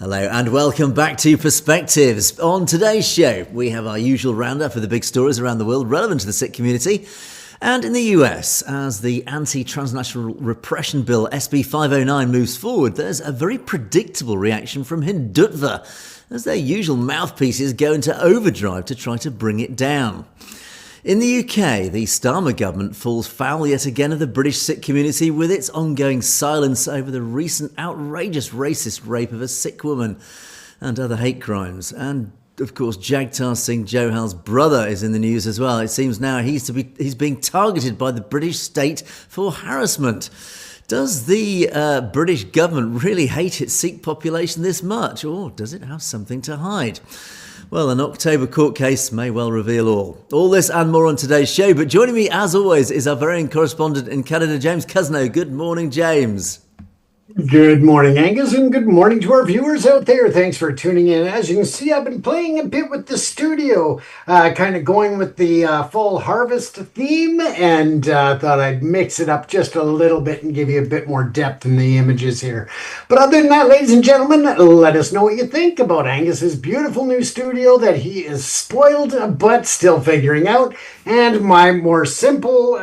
Hello and welcome back to Perspectives. On today's show, we have our usual roundup of the big stories around the world relevant to the Sikh community. And in the US, as the anti-transnational repression bill SB 509 moves forward, there's a very predictable reaction from Hindutva, as their usual mouthpieces go into overdrive to try to bring it down. In the UK, the Starmer government falls foul yet again of the British Sikh community with its ongoing silence over the recent outrageous racist rape of a Sikh woman and other hate crimes. And of course, Jagtar Singh Johal's brother is in the news as well. It seems now he's being targeted by the British state for harassment. Does the British government really hate its Sikh population this much, or does it have something to hide? Well, an October court case may well reveal all. All this and more on today's show, but joining me as always is our very own correspondent in Canada, James Cousineau. Good morning, James. Good morning, Angus, and good morning to our viewers out there. Thanks for tuning in. As you can see, I've been playing a bit with the studio, kind of going with the fall harvest theme, and thought I'd mix it up just a little bit and give you a bit more depth in the images here. But other than that, ladies and gentlemen, let us know what you think about Angus's beautiful new studio that he is spoiled but still figuring out, and my more simple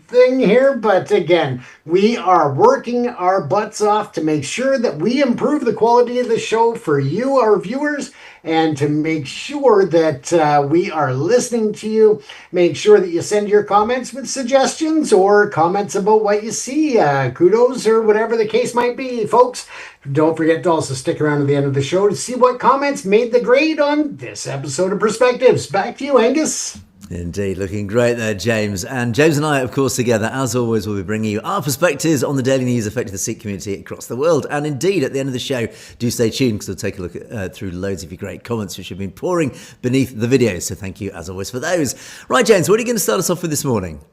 thing here. But again, we are working our butts off to make sure that we improve the quality of the show for you, our viewers, and to make sure that we are listening to you. Make sure that you send your comments with suggestions or comments about what you see, kudos or whatever the case might be, folks. Don't forget to also stick around to the end of the show to see what comments made the grade on this episode of Perspectives. Back to you, Angus. Indeed, looking great there, James. And James and I, of course, together, as always, will be bringing you our perspectives on the daily news affecting the Sikh community across the world. And indeed, at the end of the show, do stay tuned because we'll take a look through loads of your great comments which have been pouring beneath the video. So thank you, as always, for those. Right, James, what are you going to start us off with this morning?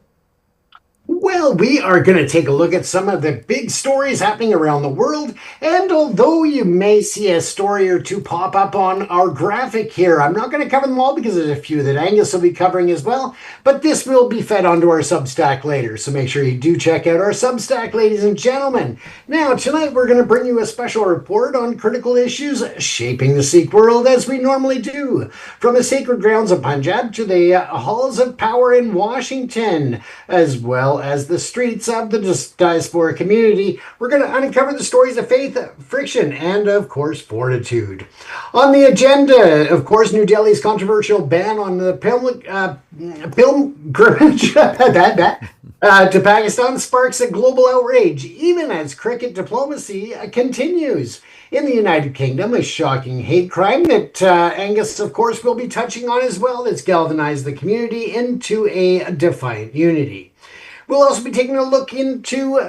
Well, we are going to take a look at some of the big stories happening around the world, and although you may see a story or two pop up on our graphic here, I'm not going to cover them all because there's a few that Angus will be covering as well, but this will be fed onto our Substack later, so make sure you do check out our Substack, ladies and gentlemen. Now, tonight we're going to bring you a special report on critical issues shaping the Sikh world as we normally do, from the sacred grounds of Punjab to the halls of power in Washington, as well as the streets of the diaspora community. We're going to uncover the stories of faith, friction, and of course, fortitude. On the agenda, of course, New Delhi's controversial ban on the pilgrimage to Pakistan sparks a global outrage, even as cricket diplomacy continues. In the United Kingdom, a shocking hate crime that Angus, of course, will be touching on as well, that's galvanized the community into a defiant unity. We'll also be taking a look into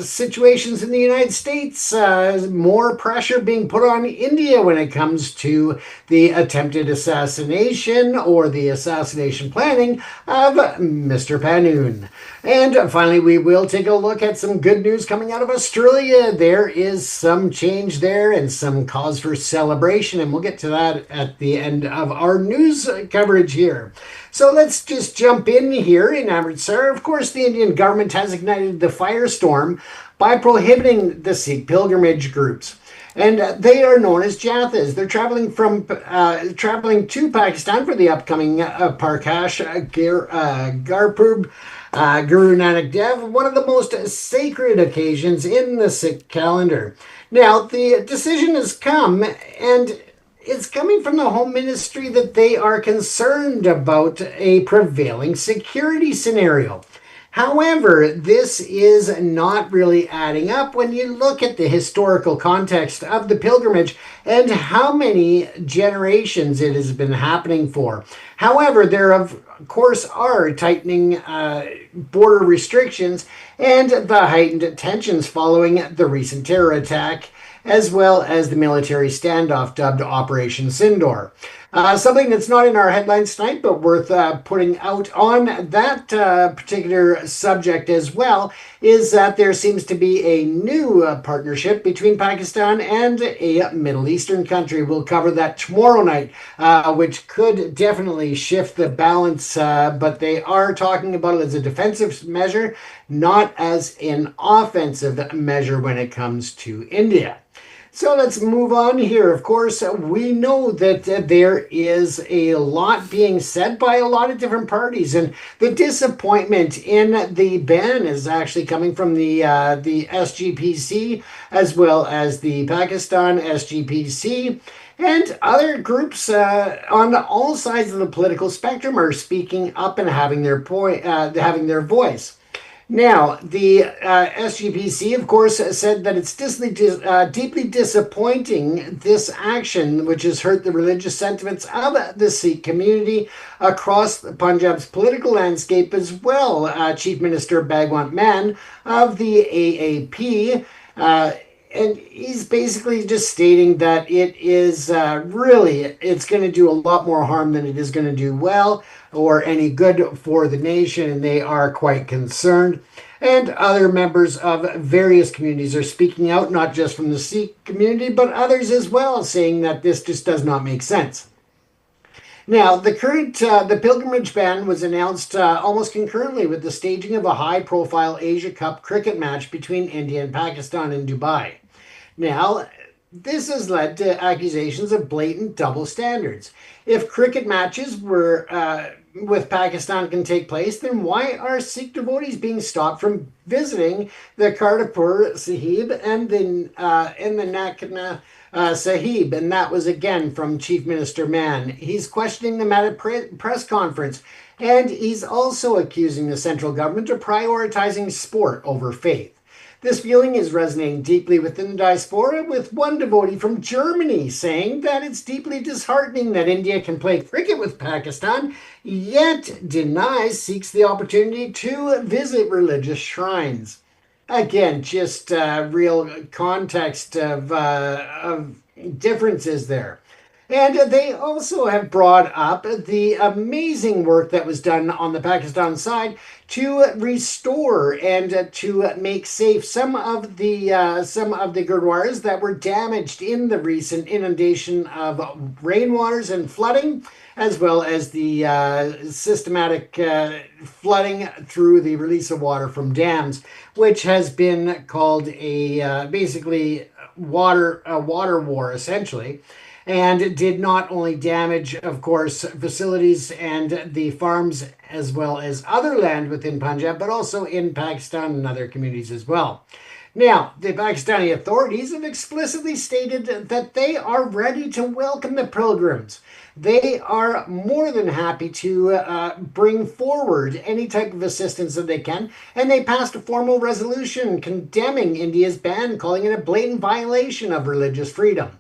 situations in the United States, more pressure being put on India when it comes to the attempted assassination or the assassination planning of Mr. Panoon. And finally, we will take a look at some good news coming out of Australia. There is some change there and some cause for celebration, and we'll get to that at the end of our news coverage here. So let's just jump in here in Amritsar. Of course, the Indian government has ignited the firestorm by prohibiting the Sikh pilgrimage groups. And they are known as Jathas. They're traveling to Pakistan for the upcoming Parkash Gurpurb Guru Nanak Dev, one of the most sacred occasions in the Sikh calendar. Now, the decision has come, and it's coming from the Home Ministry that they are concerned about a prevailing security scenario. However, this is not really adding up when you look at the historical context of the pilgrimage and how many generations it has been happening for. However, there of course are tightening border restrictions and the heightened tensions following the recent terror attack, as well as the military standoff dubbed Operation Sindoor. Something that's not in our headlines tonight, but worth putting out on that particular subject as well, is that there seems to be a new partnership between Pakistan and a Middle Eastern country. We'll cover that tomorrow night, which could definitely basically shift the balance, but they are talking about it as a defensive measure, not as an offensive measure when it comes to India. So let's move on here. Of course, we know that there is a lot being said by a lot of different parties, and the disappointment in the ban is actually coming from the SGPC as well as the Pakistan SGPC. And other groups on all sides of the political spectrum are speaking up and having their having their voice. Now, the SGPC, of course, said that it's deeply disappointing, this action, which has hurt the religious sentiments of the Sikh community across Punjab's political landscape as well. Chief Minister Bhagwant Mann of the AAP, and he's basically just stating that it is it's going to do a lot more harm than it is going to do well or any good for the nation, and they are quite concerned. And other members of various communities are speaking out, not just from the Sikh community, but others as well, saying that this just does not make sense. Now, the pilgrimage ban was announced almost concurrently with the staging of a high-profile Asia Cup cricket match between India and Pakistan in Dubai. Now, this has led to accusations of blatant double standards. If cricket matches with Pakistan can take place, then why are Sikh devotees being stopped from visiting the Kartarpur Sahib and the Nankana Sahib? And that was again from Chief Minister Mann. He's questioning them at a press conference, and he's also accusing the central government of prioritizing sport over faith. This feeling is resonating deeply within the diaspora, with one devotee from Germany saying that it's deeply disheartening that India can play cricket with Pakistan, yet denies Sikhs the opportunity to visit religious shrines. Again, just real context of differences there. And they also have brought up the amazing work that was done on the Pakistan side to restore and to make safe some of the gurdwaras that were damaged in the recent inundation of rainwaters and flooding, as well as the systematic flooding through the release of water from dams, which has been called basically a water war, essentially. And it did not only damage, of course, facilities and the farms as well as other land within Punjab, but also in Pakistan and other communities as well. Now, the Pakistani authorities have explicitly stated that they are ready to welcome the pilgrims. They are more than happy to bring forward any type of assistance that they can, and they passed a formal resolution condemning India's ban, calling it a blatant violation of religious freedom.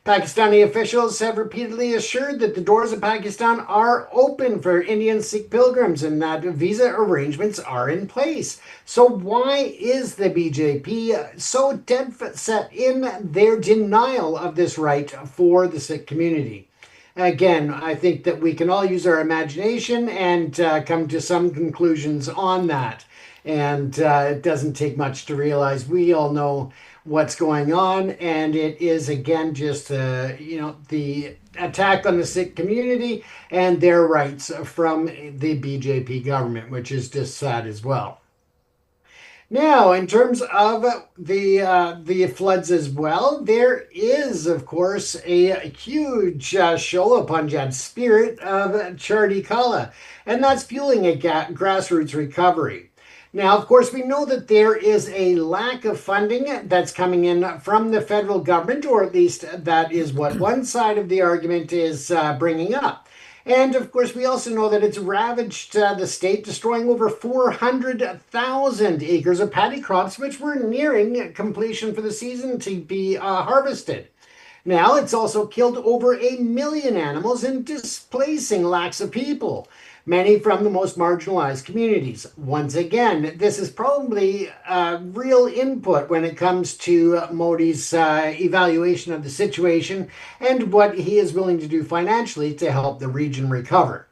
Pakistani officials have repeatedly assured that the doors of Pakistan are open for Indian Sikh pilgrims and that visa arrangements are in place. So why is the BJP so dead set in their denial of this right for the Sikh community? Again, I think that we can all use our imagination and come to some conclusions on that. And it doesn't take much to realize we all know what's going on, and it is again just the attack on the Sikh community and their rights from the BJP government, which is just sad as well. Now, in terms of the floods as well, there is, of course, a huge show of Punjab spirit of Chardi Kala, and that's fueling a grassroots recovery. Now, of course, we know that there is a lack of funding that's coming in from the federal government, or at least that is what one side of the argument is bringing up. And, of course, we also know that it's ravaged the state, destroying over 400,000 acres of paddy crops, which were nearing completion for the season to be harvested. Now, it's also killed over 1 million animals and displacing lakhs of people, many from the most marginalized communities. Once again, this is probably real input when it comes to Modi's evaluation of the situation and what he is willing to do financially to help the region recover.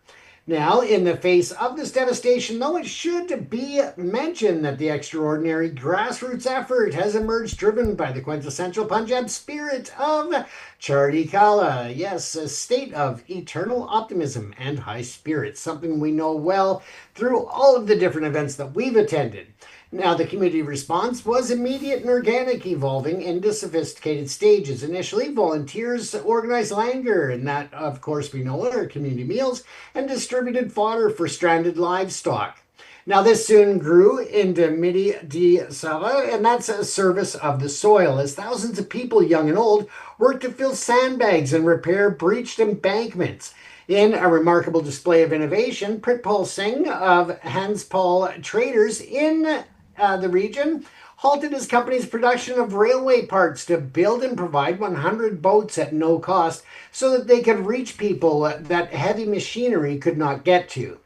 Now, in the face of this devastation, though, it should be mentioned that the extraordinary grassroots effort has emerged driven by the quintessential Punjab spirit of Chardi Kala. Yes, a state of eternal optimism and high spirits, something we know well through all of the different events that we've attended. Now, the community response was immediate and organic, evolving into sophisticated stages. Initially, volunteers organized langar, and that, of course, we know are community meals, and distributed fodder for stranded livestock. Now, this soon grew into Midi di Sava, and that's a service of the soil, as thousands of people, young and old, worked to fill sandbags and repair breached embankments. In a remarkable display of innovation, Pritpal Singh of Hanspal Traders in the region halted his company's production of railway parts to build and provide 100 boats at no cost so that they could reach people that heavy machinery could not get to.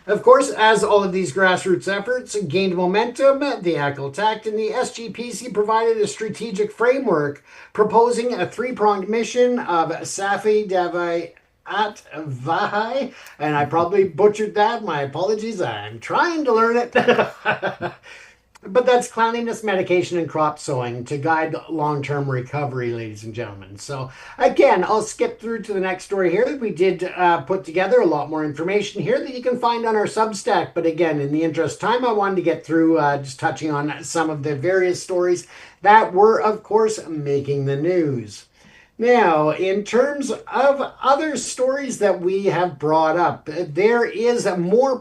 Of course, as all of these grassroots efforts gained momentum, the Akal Tact and the SGPC provided a strategic framework proposing a three-pronged mission of Safi Davai at Vahai, and I probably butchered that. My apologies. I'm trying to learn it. But that's cleanliness, medication, and crop sowing to guide long-term recovery, ladies and gentlemen. So again, I'll skip through to the next story here. We did put together a lot more information here that you can find on our Substack. But again, in the interest of time, I wanted to get through just touching on some of the various stories that were, of course, making the news. Now, in terms of other stories that we have brought up, there is more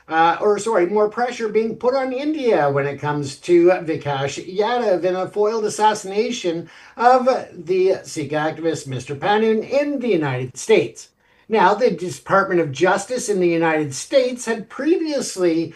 more pressure being put on India when it comes to Vikash Yadav in a foiled assassination of the Sikh activist Mr. Panun in the United States. Now, the Department of Justice in the United States had previously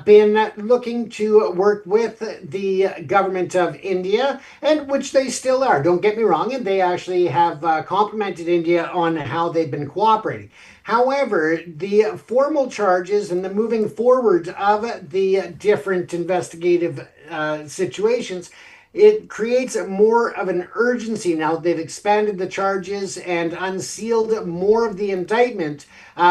been looking to work with the government of India, and which they still are. Don't get me wrong, and they actually have complimented India on how they've been cooperating. However, the formal charges and the moving forward of the different investigative situations, it creates more of an urgency now. They've expanded the charges and unsealed more of the indictment,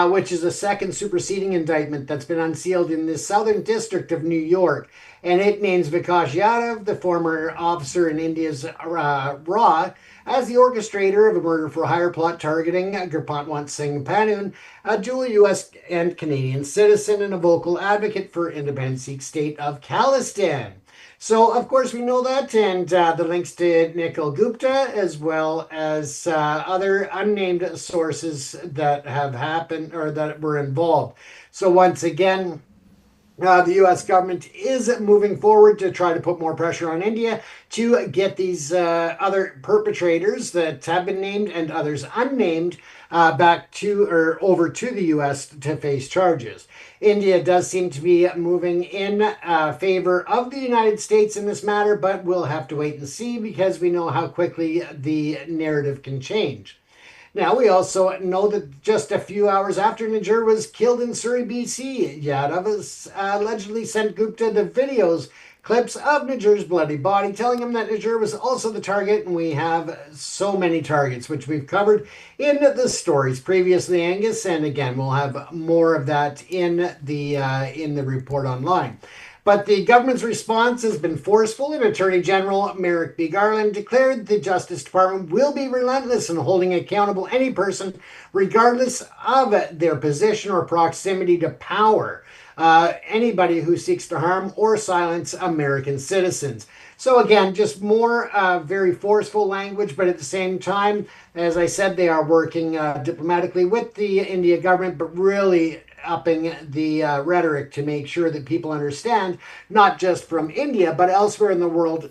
which is a second superseding indictment that's been unsealed in the Southern District of New York. And it names Vikash Yadav, the former officer in India's RAW, as the orchestrator of a murder for hire plot targeting Gurpatwant Singh Panun, a dual U.S. and Canadian citizen and a vocal advocate for independent Sikh state of Khalistan. So, of course, we know that, and the links to Nikhil Gupta, as well as other unnamed sources that have happened or that were involved. So, once again, the U.S. government is moving forward to try to put more pressure on India to get these other perpetrators that have been named and others unnamed back to or over to the U.S. to face charges. India does seem to be moving in favor of the United States in this matter, but we'll have to wait and see because we know how quickly the narrative can change. Now, we also know that just a few hours after Najjar was killed in Surrey, BC, Yadav has allegedly sent Gupta the clips of Najjar's bloody body, telling him that Najjar was also the target, and we have so many targets, which we've covered in the stories previously, Angus, and again, we'll have more of that in the report online. But the government's response has been forceful, and Attorney General Merrick B. Garland declared the Justice Department will be relentless in holding accountable any person, regardless of their position or proximity to power, anybody who seeks to harm or silence American citizens. So again, just more very forceful language, but at the same time, as I said, they are working diplomatically with the India government, but really upping the rhetoric to make sure that people understand, not just from India, but elsewhere in the world,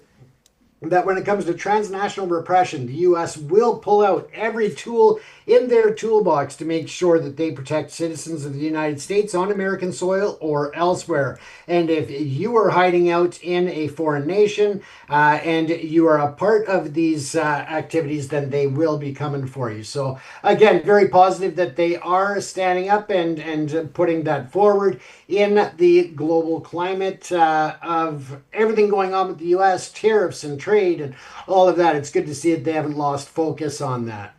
that when it comes to transnational repression, the U.S. will pull out every tool in their toolbox to make sure that they protect citizens of the United States on American soil or elsewhere. And if you are hiding out in a foreign nation and you are a part of these activities, then they will be coming for you. So again, very positive that they are standing up and putting that forward in the global climate of everything going on with the U.S., tariffs and trade and all of that. It's good to see that they haven't lost focus on that.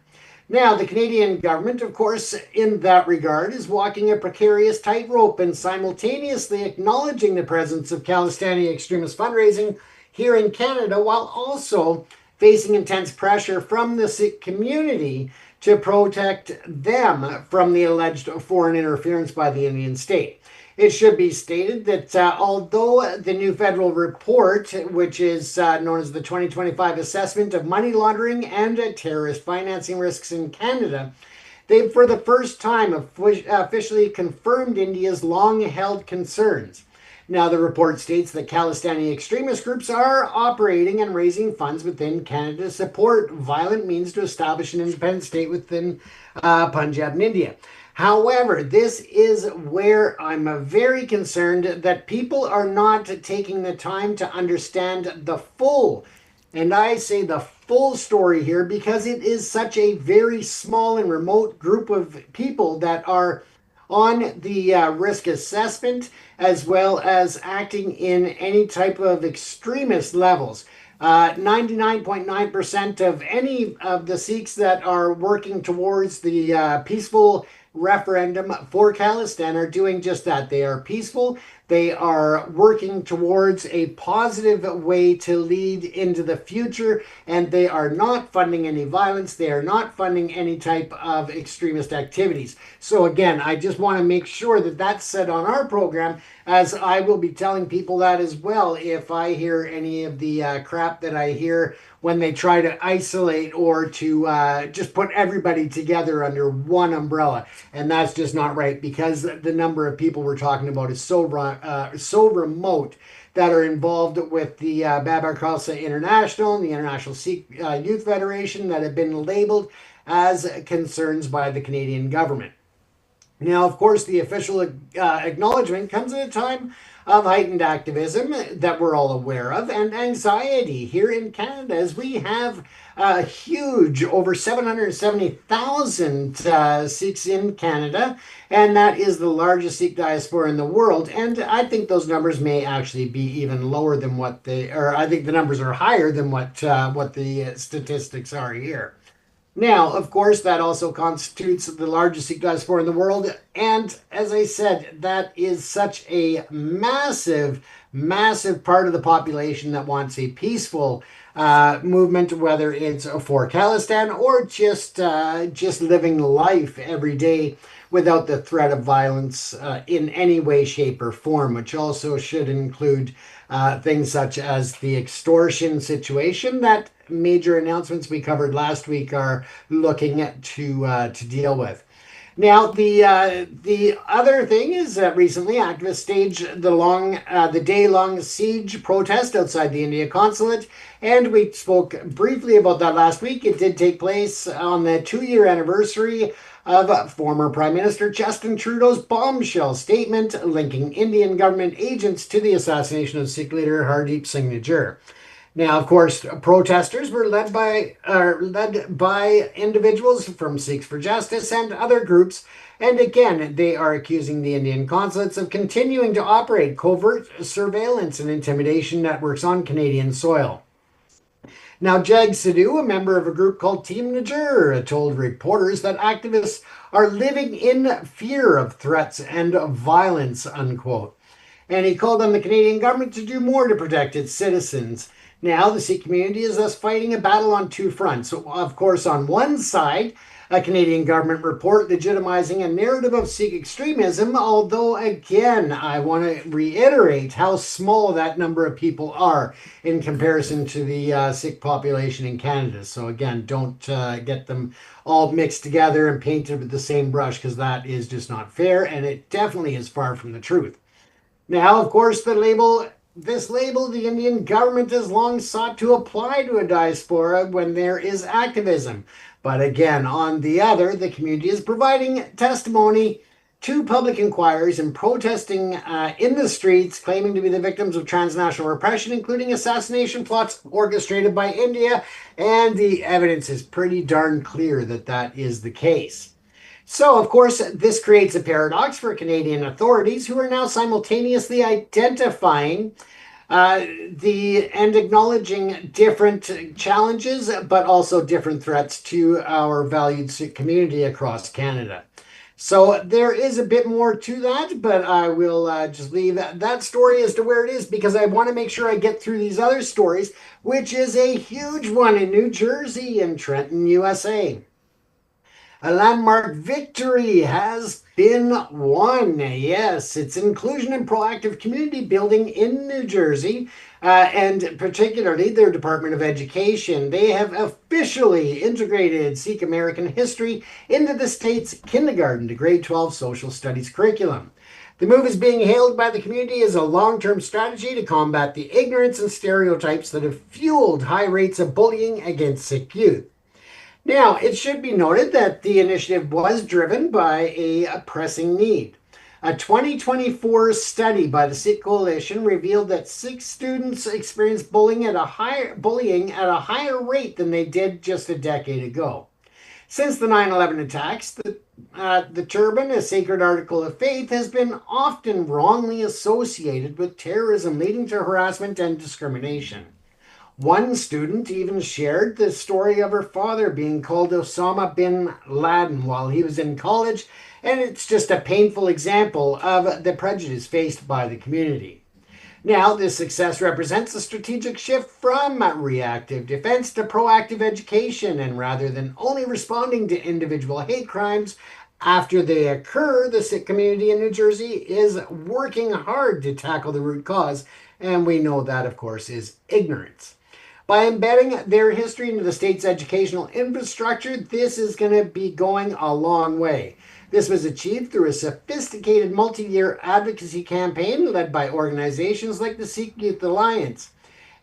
Now, the Canadian government, of course, in that regard, is walking a precarious tightrope and simultaneously acknowledging the presence of Khalistani extremist fundraising here in Canada, while also facing intense pressure from the Sikh community to protect them from the alleged foreign interference by the Indian state. It should be stated that although the new federal report, which is known as the 2025 Assessment of Money Laundering and Terrorist Financing Risks in Canada, they for the first time officially confirmed India's long-held concerns. Now, the report states that Khalistani extremist groups are operating and raising funds within Canada to support violent means to establish an independent state within Punjab in India. However, this is where I'm very concerned that people are not taking the time to understand the full, and I say the full story here because it is such a very small and remote group of people that are on the risk assessment as well as acting in any type of extremist levels. 99.9% of any of the Sikhs that are working towards the peaceful referendum for Khalistan are doing just that. They are peaceful. They are working towards a positive way to lead into the future, and they are not funding any violence. They are not funding any type of extremist activities. So again, I just want to make sure that that's said on our program, as I will be telling people that as well if I hear any of the crap that I hear when they try to isolate or to just put everybody together under one umbrella. And that's just not right, because the number of people we're talking about is so remote that are involved with the Babar Khalsa International and the International Sikh Youth Federation that have been labeled as concerns by the Canadian government. Now, of course, the official acknowledgement comes at a time of heightened activism that we're all aware of and anxiety here in Canada, as we have a huge, over 770,000 Sikhs in Canada, and that is the largest Sikh diaspora in the world. And I think those numbers may actually be even lower than what they, or I think the numbers are higher than what the statistics are here. Now, of course, that also constitutes the largest Sikh diaspora in the world. And as I said, that is such a massive, massive part of the population that wants a peaceful movement, whether it's for Khalistan or just living life every day without the threat of violence in any way, shape, or form, which also should include things such as the extortion situation that major announcements we covered last week are looking at to deal with. Now, the other thing is that recently activists staged the day-long siege protest outside the India consulate, and we spoke briefly about that last week. It did take place on the 2-year anniversary of former Prime Minister Justin Trudeau's bombshell statement linking Indian government agents to the assassination of Sikh leader Hardeep Singh Nijjar. Now, of course, protesters were led by individuals from Sikhs for Justice and other groups, and again, they are accusing the Indian consulates of continuing to operate covert surveillance and intimidation networks on Canadian soil. Now, Jag Sidhu, a member of a group called Team Nijjar, told reporters that activists are living in fear of threats and violence, unquote. And he called on the Canadian government to do more to protect its citizens. Now, the Sikh community is thus fighting a battle on two fronts. So, of course, on one side, a Canadian government report legitimizing a narrative of Sikh extremism, although, again, I want to reiterate how small that number of people are in comparison to the Sikh population in Canada. So, again, don't get them all mixed together and painted with the same brush, because that is just not fair, and it definitely is far from the truth. Now, of course, this label the Indian government has long sought to apply to a diaspora when there is activism. But again, on the other, the community is providing testimony to public inquiries and protesting in the streets, claiming to be the victims of transnational repression, including assassination plots orchestrated by India. And the evidence is pretty darn clear that that is the case. So, of course, this creates a paradox for Canadian authorities, who are now simultaneously identifying And acknowledging different challenges, but also different threats to our valued Sikh community across Canada. So there is a bit more to that, but I will just leave that story as to where it is because I want to make sure I get through these other stories, which is a huge one in New Jersey and Trenton, USA. A landmark victory has been won. Yes, it's inclusion and proactive community building in New Jersey, and particularly their Department of Education. They have officially integrated Sikh American history into the state's kindergarten to grade 12 social studies curriculum. The move is being hailed by the community as a long-term strategy to combat the ignorance and stereotypes that have fueled high rates of bullying against Sikh youth. Now, it should be noted that the initiative was driven by a pressing need. A 2024 study by the Sikh Coalition revealed that Sikh students experience bullying at a higher rate than they did just a decade ago. Since the 9/11 attacks, the turban, a sacred article of faith, has been often wrongly associated with terrorism, leading to harassment and discrimination. One student even shared the story of her father being called Osama bin Laden while he was in college, and it's just a painful example of the prejudice faced by the community. Now, this success represents a strategic shift from reactive defense to proactive education, and rather than only responding to individual hate crimes after they occur, the Sikh community in New Jersey is working hard to tackle the root cause, and we know that, of course, is ignorance. By embedding their history into the state's educational infrastructure, this is going to be going a long way. This was achieved through a sophisticated multi-year advocacy campaign led by organizations like the Sikh Youth Alliance.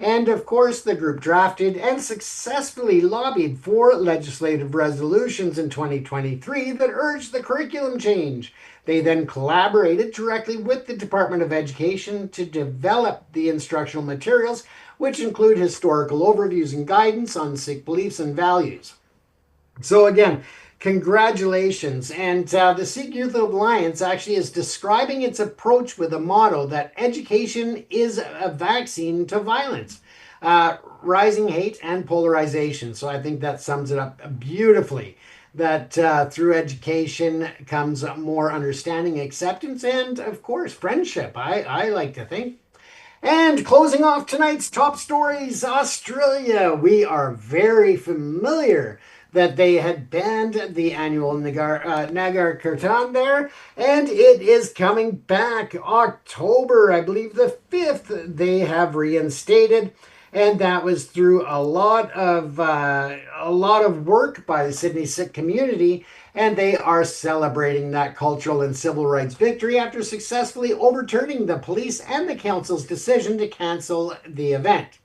And of course, the group drafted and successfully lobbied for legislative resolutions in 2023 that urged the curriculum change. They then collaborated directly with the Department of Education to develop the instructional materials, which include historical overviews and guidance on Sikh beliefs and values. So again, congratulations. And the Sikh Youth Alliance actually is describing its approach with a motto that education is a vaccine to violence, rising hate, and polarization. So I think that sums it up beautifully. That through education comes more understanding, acceptance, and of course, friendship, I like to think. And closing off tonight's top stories, Australia. We are very familiar that they had banned the annual Nagar Kirtan there, and it is coming back October, I believe the 5th, they have reinstated. And that was through a lot of work by the Sydney Sikh community, and they are celebrating that cultural and civil rights victory after successfully overturning the police and the council's decision to cancel the event.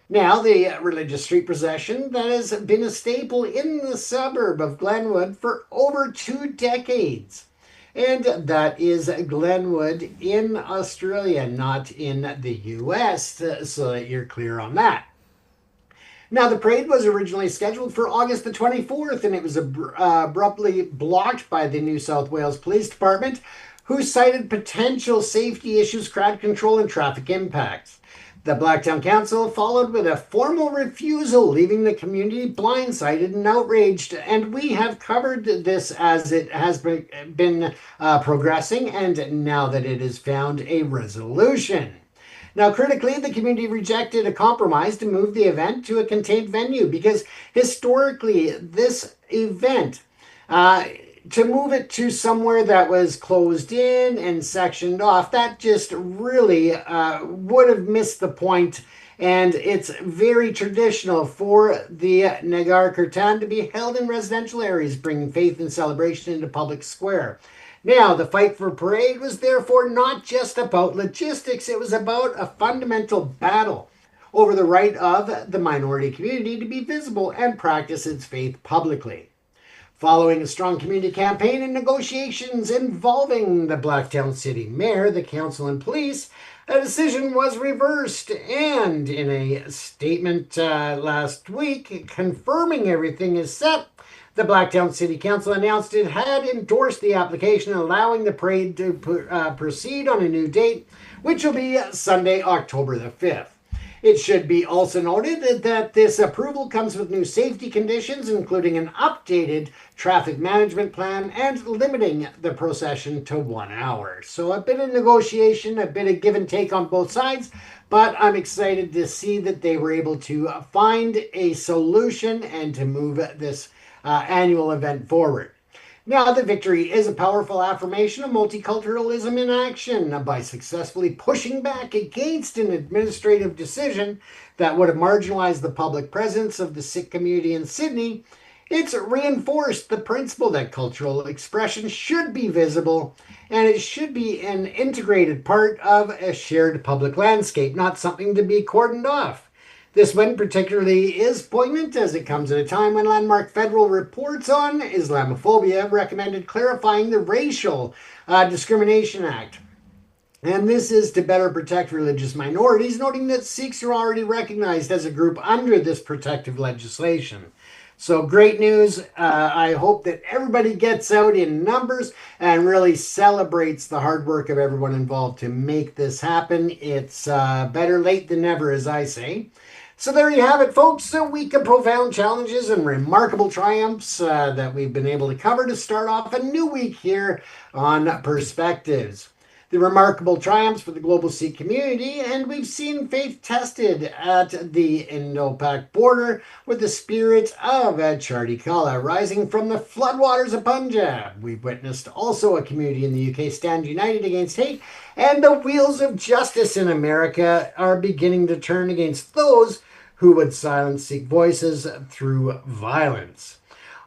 Now, the religious street procession that has been a staple in the suburb of Glenwood for over 2 decades. And that is Glenwood in Australia, not in the US, so that you're clear on that. Now, the parade was originally scheduled for August the 24th, and it was abruptly blocked by the New South Wales Police Department, who cited potential safety issues, crowd control, and traffic impacts. The Blacktown Council followed with a formal refusal, leaving the community blindsided and outraged. And we have covered this as it has been progressing, and now that it has found a resolution. Now, critically, the community rejected a compromise to move the event to a contained venue because historically, this event, to move it to somewhere that was closed in and sectioned off, that just really would have missed the point. And it's very traditional for the Nagar Kirtan to be held in residential areas, bringing faith and celebration into public square. Now, the fight for parade was therefore not just about logistics, it was about a fundamental battle over the right of the minority community to be visible and practice its faith publicly. Following a strong community campaign and negotiations involving the Blacktown City Mayor, the council, and police, a decision was reversed. And in a statement last week confirming everything is set, the Blacktown City Council announced it had endorsed the application allowing the parade to proceed on a new date, which will be Sunday, October the 5th. It should be also noted that this approval comes with new safety conditions, including an updated traffic management plan and limiting the procession to 1 hour. So a bit of negotiation, a bit of give and take on both sides, but I'm excited to see that they were able to find a solution and to move this annual event forward. Now, the victory is a powerful affirmation of multiculturalism in action by successfully pushing back against an administrative decision that would have marginalized the public presence of the Sikh community in Sydney. It's reinforced the principle that cultural expression should be visible and it should be an integrated part of a shared public landscape, not something to be cordoned off. This one particularly is poignant as it comes at a time when landmark federal reports on Islamophobia recommended clarifying the Racial Discrimination Act. And this is to better protect religious minorities, noting that Sikhs are already recognized as a group under this protective legislation. So great news. I hope that everybody gets out in numbers and really celebrates the hard work of everyone involved to make this happen. It's better late than never, as I say. So there you have it, folks. A week of profound challenges and remarkable triumphs that we've been able to cover to start off a new week here on Perspectives. The remarkable triumphs for the global Sikh community, and we've seen faith tested at the Indo-Pak border with the spirit of Chardi Kala rising from the floodwaters of Punjab. We've witnessed also a community in the UK stand united against hate, and the wheels of justice in America are beginning to turn against those who would silence Sikh voices through violence.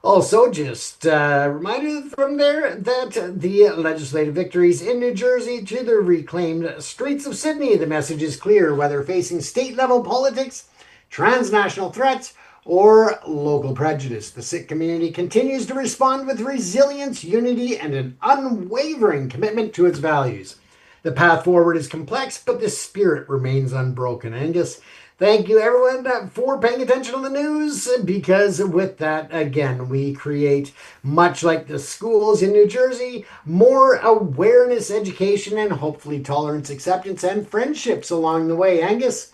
Also, just a reminder from there that the legislative victories in New Jersey to the reclaimed streets of Sydney, the message is clear, whether facing state-level politics, transnational threats, or local prejudice. The Sikh community continues to respond with resilience, unity, and an unwavering commitment to its values. The path forward is complex, but the spirit remains unbroken. Angus, thank you, everyone, for paying attention to the news, because with that, again, we create, much like the schools in New Jersey, more awareness, education, and hopefully tolerance, acceptance, and friendships along the way. Angus,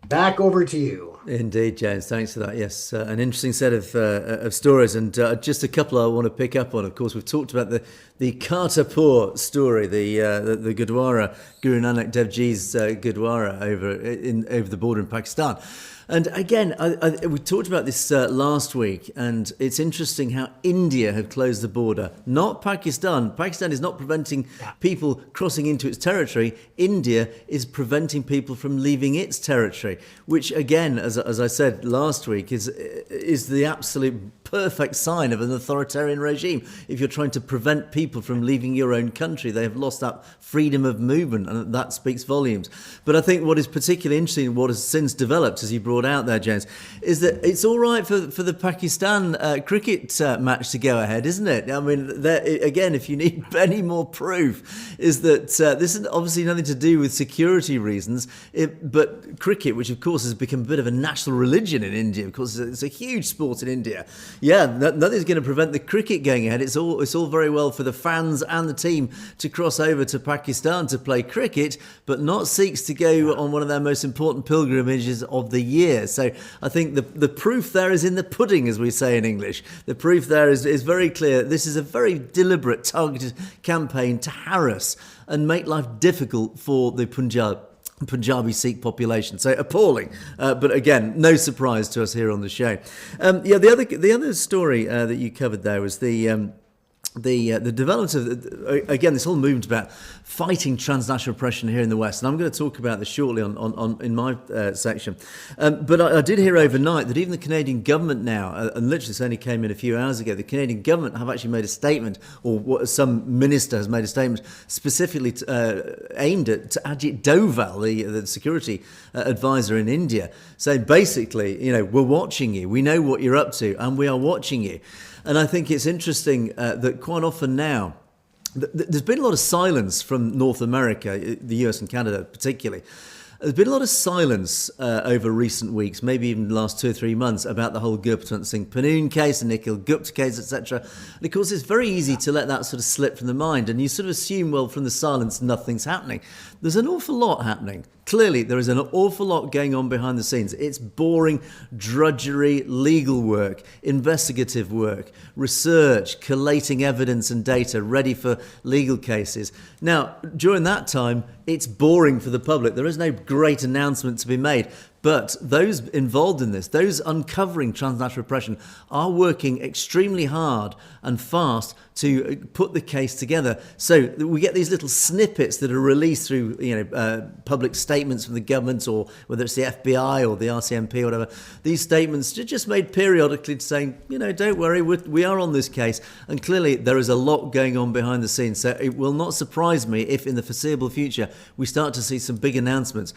back over to you. Indeed, James. Thanks for that. Yes, an interesting set of stories, and just a couple I want to pick up on. Of course, we've talked about the Kartarpur story, the Gurdwara, Guru Nanak Dev Ji's Gurdwara over the border in Pakistan. And again, we talked about this last week, and it's interesting how India have closed the border, not Pakistan. Pakistan is not preventing people crossing into its territory. India is preventing people from leaving its territory, which again, as I said last week, is the absolute perfect sign of an authoritarian regime. If you're trying to prevent people from leaving your own country, they have lost that freedom of movement, and that speaks volumes. But I think what is particularly interesting, what has since developed, as you brought out there, James, is that it's all right for the Pakistan cricket match to go ahead, isn't it? I mean, again, if you need any more proof, is that this is obviously nothing to do with security reasons, but cricket, which of course has become a bit of a national religion in India, of course it's a huge sport in India. Yeah, nothing's going to prevent the cricket going ahead. It's all very well for the fans and the team to cross over to Pakistan to play cricket, but not Sikhs to go on one of their most important pilgrimages of the year. So I think the proof there is in the pudding, as we say in English. The proof there is very clear. This is a very deliberate, targeted campaign to harass and make life difficult for the Punjabi Sikh population. So appalling, but again, no surprise to us here on the show. The other story that you covered there was the development of, again, this whole movement about fighting transnational oppression here in the West, and I'm going to talk about this shortly in my section. But I did hear overnight that even the Canadian government now, and literally this only came in a few hours ago, the Canadian government have actually made a statement, or some minister has made a statement specifically aimed at Ajit Doval, the security advisor in India, saying basically, we're watching you, we know what you're up to, and we are watching you. And I think it's interesting that quite often now, there's been a lot of silence from North America, the US and Canada particularly. There's been a lot of silence over recent weeks, maybe even the last 2 or 3 months, about the whole Gurpatwant Singh Panoon case, the Nikhil Gupta case, etc. And of course, it's very easy to let that sort of slip from the mind, and you sort of assume, well, from the silence, nothing's happening. There's an awful lot happening. Clearly, there is an awful lot going on behind the scenes. It's boring, drudgery, legal work, investigative work, research, collating evidence and data ready for legal cases. Now, during that time, it's boring for the public. There is no great announcement to be made. But those involved in this, those uncovering transnational repression, are working extremely hard and fast to put the case together. So we get these little snippets that are released through, public statements from the government, or whether it's the FBI or the RCMP or whatever. These statements are just made periodically saying, don't worry, we are on this case. And clearly there is a lot going on behind the scenes. So it will not surprise me if in the foreseeable future we start to see some big announcements.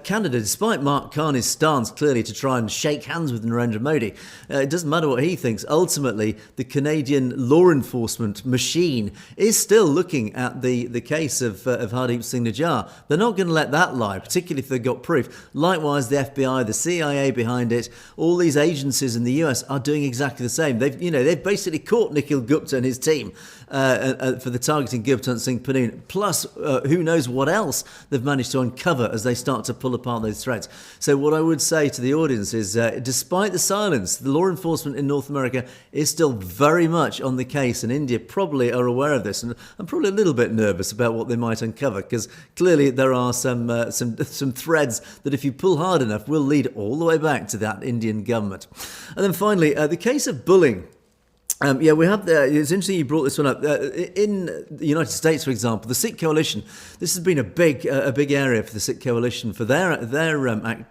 Canada, despite Mark Carney's stance clearly to try and shake hands with Narendra Modi, it doesn't matter what he thinks. Ultimately, the Canadian law enforcement machine is still looking at the case of Hardeep Singh Nijjar. They're not going to let that lie, particularly if they've got proof. Likewise, the FBI, the CIA behind it, all these agencies in the US are doing exactly the same. They've basically caught Nikhil Gupta and his team for the targeting Gurpatwant Singh Panoon. Plus, who knows what else they've managed to uncover as they start to pull apart those threads. So what I would say to the audience is, despite the silence, the law enforcement in North America is still very much on the case, and India probably are aware of this, and I'm probably a little bit nervous about what they might uncover, because clearly there are some threads that, if you pull hard enough, will lead all the way back to that Indian government. And then finally, the case of bullying. We have it's interesting you brought this one up. In the United States, for example, the Sikh coalition, this has been a big area for the Sikh coalition for their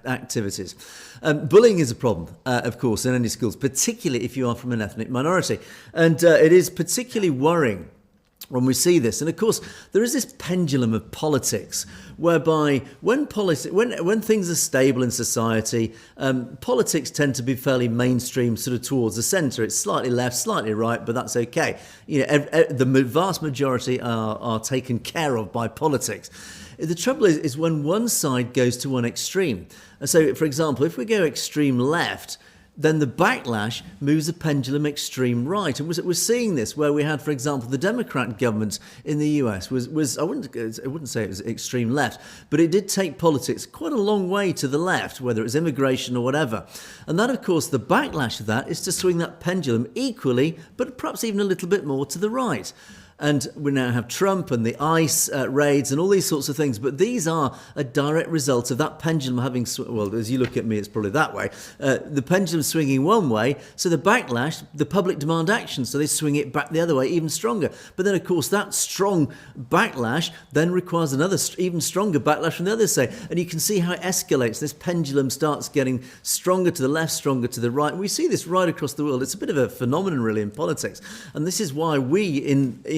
activities. Bullying is a problem, of course, in any schools, particularly if you are from an ethnic minority. And it is particularly worrying when we see this. And of course, there is this pendulum of politics whereby when things are stable in society, politics tend to be fairly mainstream, sort of towards the centre. It's slightly left, slightly right, but that's okay. The vast majority are taken care of by politics. The trouble is when one side goes to one extreme. So, for example, if we go extreme left, then the backlash moves the pendulum extreme right. And we're seeing this where we had, for example, the Democrat government in the US was I wouldn't say it was extreme left, but it did take politics quite a long way to the left, whether it was immigration or whatever. And that, of course, the backlash of that is to swing that pendulum equally, but perhaps even a little bit more to the right. And we now have Trump and the ICE raids and all these sorts of things. But these are a direct result of that pendulum having, well, as you look at me, it's probably that way. The pendulum swinging one way, so the backlash, the public demand action, so they swing it back the other way even stronger. But then, of course, that strong backlash then requires another even stronger backlash from the other side. And you can see how it escalates. This pendulum starts getting stronger to the left, stronger to the right. And we see this right across the world. It's a bit of a phenomenon, really, in politics. And this is why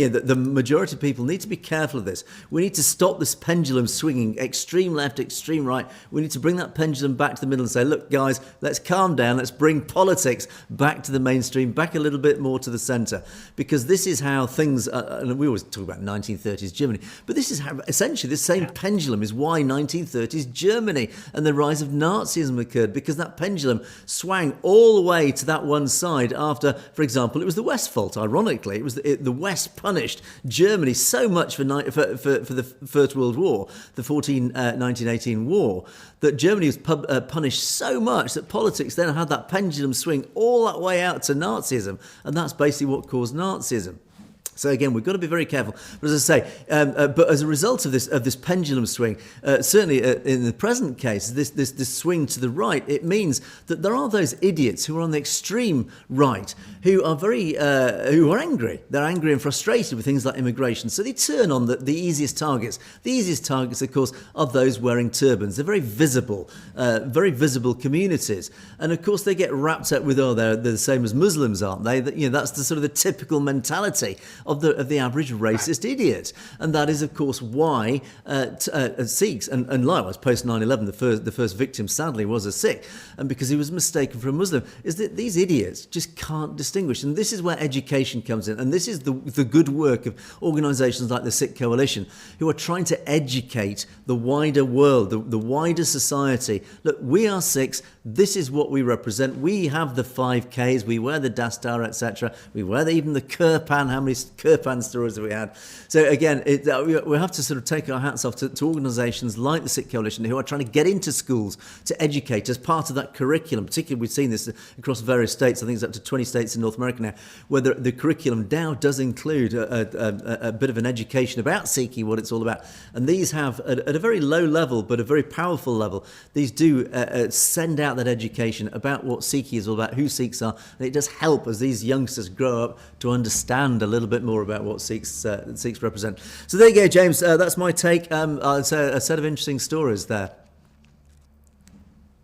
the majority of people need to be careful of this. We need to stop this pendulum swinging extreme left, extreme right. We need to bring that pendulum back to the middle and say, look, guys, let's calm down. Let's bring politics back to the mainstream, back a little bit more to the centre. Because this is how things, and we always talk about 1930s Germany, but this is how essentially this same pendulum is why 1930s Germany and the rise of Nazism occurred, because that pendulum swung all the way to that one side after, for example, it was the West's fault, ironically. It was the West punished Germany so much for the First World War, the 1918 war, that Germany was punished so much that politics then had that pendulum swing all that way out to Nazism, and that's basically what caused Nazism. So again, we've got to be very careful. But as I say, but as a result of this pendulum swing, certainly in the present case, this swing to the right, it means that there are those idiots who are on the extreme right who are who are angry. They're angry and frustrated with things like immigration. So they turn on the easiest targets. The easiest targets, of course, are those wearing turbans. They're very visible communities, and of course they get wrapped up with they're the same as Muslims, aren't they? That's the sort of the typical mentality of the average racist idiot. And that is, of course, why Sikhs, and likewise post 9/11, the first victim sadly was a Sikh, and because he was mistaken for a Muslim, is that these idiots just can't distinguish. And this is where education comes in, and this is the good work of organisations like the Sikh Coalition, who are trying to educate the wider world, the wider society. Look, we are Sikhs. This is what we represent. We have the 5Ks. We wear the dastar, etc. We wear even the kirpan. How many kirpan stories have we had? So again, we have to sort of take our hats off to organisations like the Sikh Coalition, who are trying to get into schools to educate as part of that curriculum. Particularly, we've seen this across various states. I think it's up to 20 states in North America now, where the curriculum now does include a bit of an education about Sikhi, what it's all about. And these have, at a very low level, but a very powerful level, these do send out that education about what Sikhi is all about, who Sikhs are, and it does help as these youngsters grow up to understand a little bit more about what Sikhs represent. So there you go, James. That's my take. A set of interesting stories there.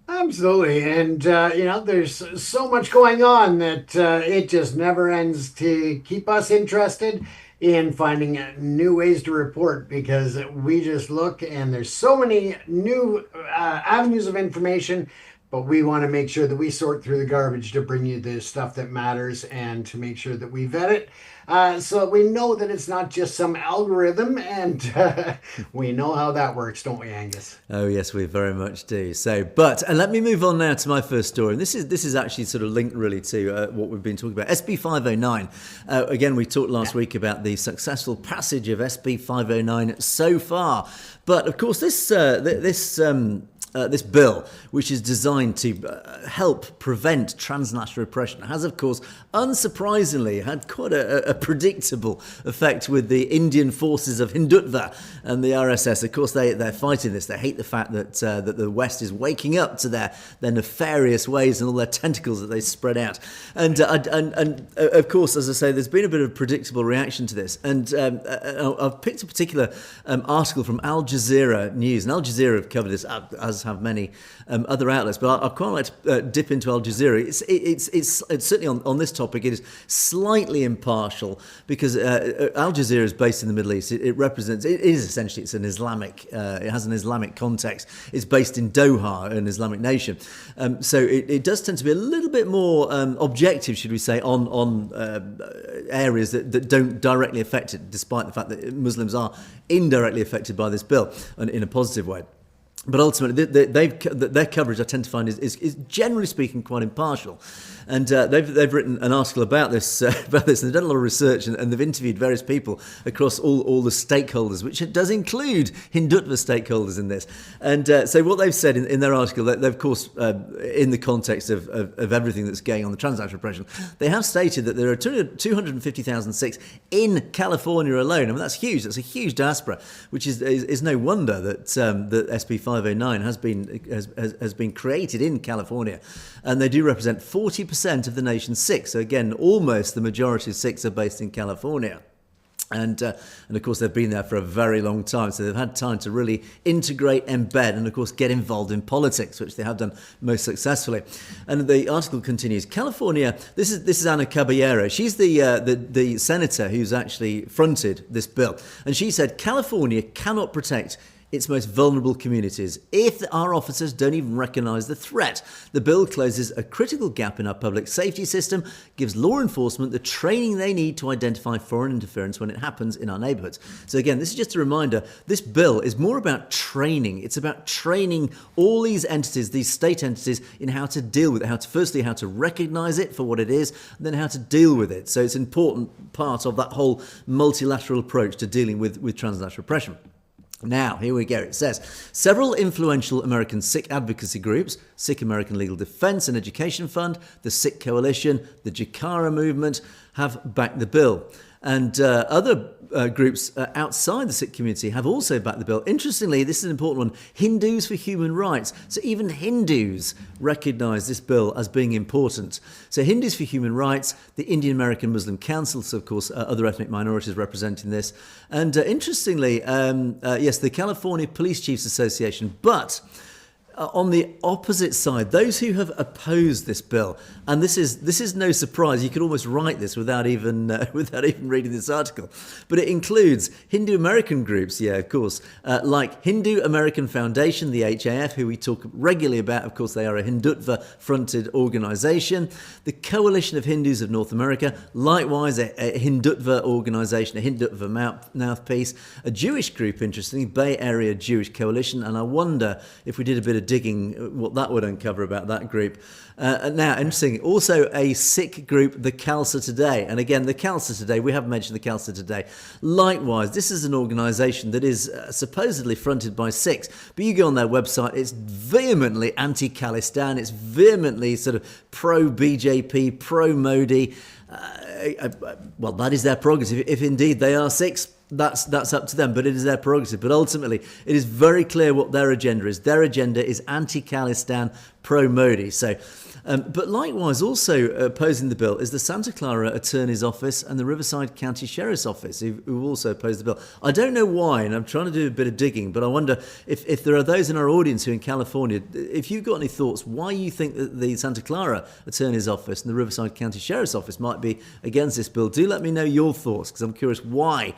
Absolutely. And, there's so much going on that it just never ends to keep us interested in finding new ways to report, because we just look and there's so many new avenues of information, but we want to make sure that we sort through the garbage to bring you the stuff that matters and to make sure that we vet it. So that we know that it's not just some algorithm, and we know how that works, don't we, Angus? Oh yes, we very much do. So, and let me move on now to my first story. And this is actually sort of linked really to what we've been talking about. SB 509. Again, we talked last week about the successful passage of SB 509 so far, but of course this bill, which is designed to help prevent transnational oppression, has, of course, unsurprisingly, had quite a predictable effect with the Indian forces of Hindutva and the RSS. Of course, they're fighting this. They hate the fact that the West is waking up to their nefarious ways and all their tentacles that they spread out. And of course, as I say, there's been a bit of a predictable reaction to this. And I've picked a particular article from Al Jazeera News. And Al Jazeera have covered this, as have many other outlets, but I quite like to dip into Al Jazeera. It's certainly on this topic. It is slightly impartial because Al Jazeera is based in the Middle East. It is essentially an Islamic. It has an Islamic context. It's based in Doha, an Islamic nation. So it does tend to be a little bit more objective, should we say, on areas that don't directly affect it, despite the fact that Muslims are indirectly affected by this bill and in a positive way. But ultimately, their coverage, I tend to find, is generally speaking quite impartial. And they've written an article about this, and they've done a lot of research, and they've interviewed various people across all the stakeholders, which does include Hindutva stakeholders in this. And so what they've said in their article, they've, of course, in the context of everything that's going on, the transnational oppression, they have stated that there are 250,000 Sikhs in California alone. I mean, that's huge. That's a huge diaspora, which is no wonder that SB 509 has been created in California, and they do represent 40% of the nation's Sikhs. So again, almost the majority of Sikhs are based in California. And of course, they've been there for a very long time. So they've had time to really integrate, embed, and of course, get involved in politics, which they have done most successfully. And the article continues. California, this is Ana Caballero. She's the senator who's actually fronted this bill. And she said, California cannot protect its most vulnerable communities if our officers don't even recognise the threat. The bill closes a critical gap in our public safety system, gives law enforcement the training they need to identify foreign interference when it happens in our neighbourhoods. So again, this is just a reminder, this bill is more about training. It's about training all these entities, these state entities, in how to deal with it, how to recognise it for what it is, and then how to deal with it. So it's an important part of that whole multilateral approach to dealing with transnational oppression. Now, here we go. It says, several influential American Sikh advocacy groups, Sikh American Legal Defense and Education Fund, the Sikh Coalition, the Jakara Movement, have backed the bill. And other groups outside the Sikh community have also backed the bill. Interestingly, this is an important one, Hindus for Human Rights. So even Hindus recognise this bill as being important. So Hindus for Human Rights, the Indian American Muslim Council, so of course other ethnic minorities representing this. And interestingly, yes, the California Police Chiefs Association, but On the opposite side, those who have opposed this bill, and this is no surprise. You could almost write this without even reading this article, but it includes Hindu American groups, yeah, of course, like Hindu American Foundation, the HAF, who we talk regularly about. Of course, they are a Hindutva-fronted organisation. The Coalition of Hindus of North America, likewise a Hindutva organisation, a Hindutva mouthpiece, a Jewish group, interestingly, Bay Area Jewish Coalition, and I wonder if we did a bit of digging what that would uncover about that group. Now, interesting, also a Sikh group, the Khalsa Today. And again, the Khalsa Today, we have mentioned the Khalsa Today. Likewise, this is an organisation that is supposedly fronted by Sikhs, but you go on their website, it's vehemently anti-Khalistan, it's vehemently sort of pro-BJP, pro-Modi. Well, that is their prerogative. If indeed they are Sikhs, that's up to them, but it is their prerogative. But ultimately, it is very clear what their agenda is. Their agenda is anti-Khalistan, pro-Modi. So, but likewise, also opposing the bill is the Santa Clara Attorney's Office and the Riverside County Sheriff's Office, who also oppose the bill. I don't know why, and I'm trying to do a bit of digging, but I wonder if there are those in our audience who in California, if you've got any thoughts why you think that the Santa Clara Attorney's Office and the Riverside County Sheriff's Office might be against this bill. Do let me know your thoughts, because I'm curious why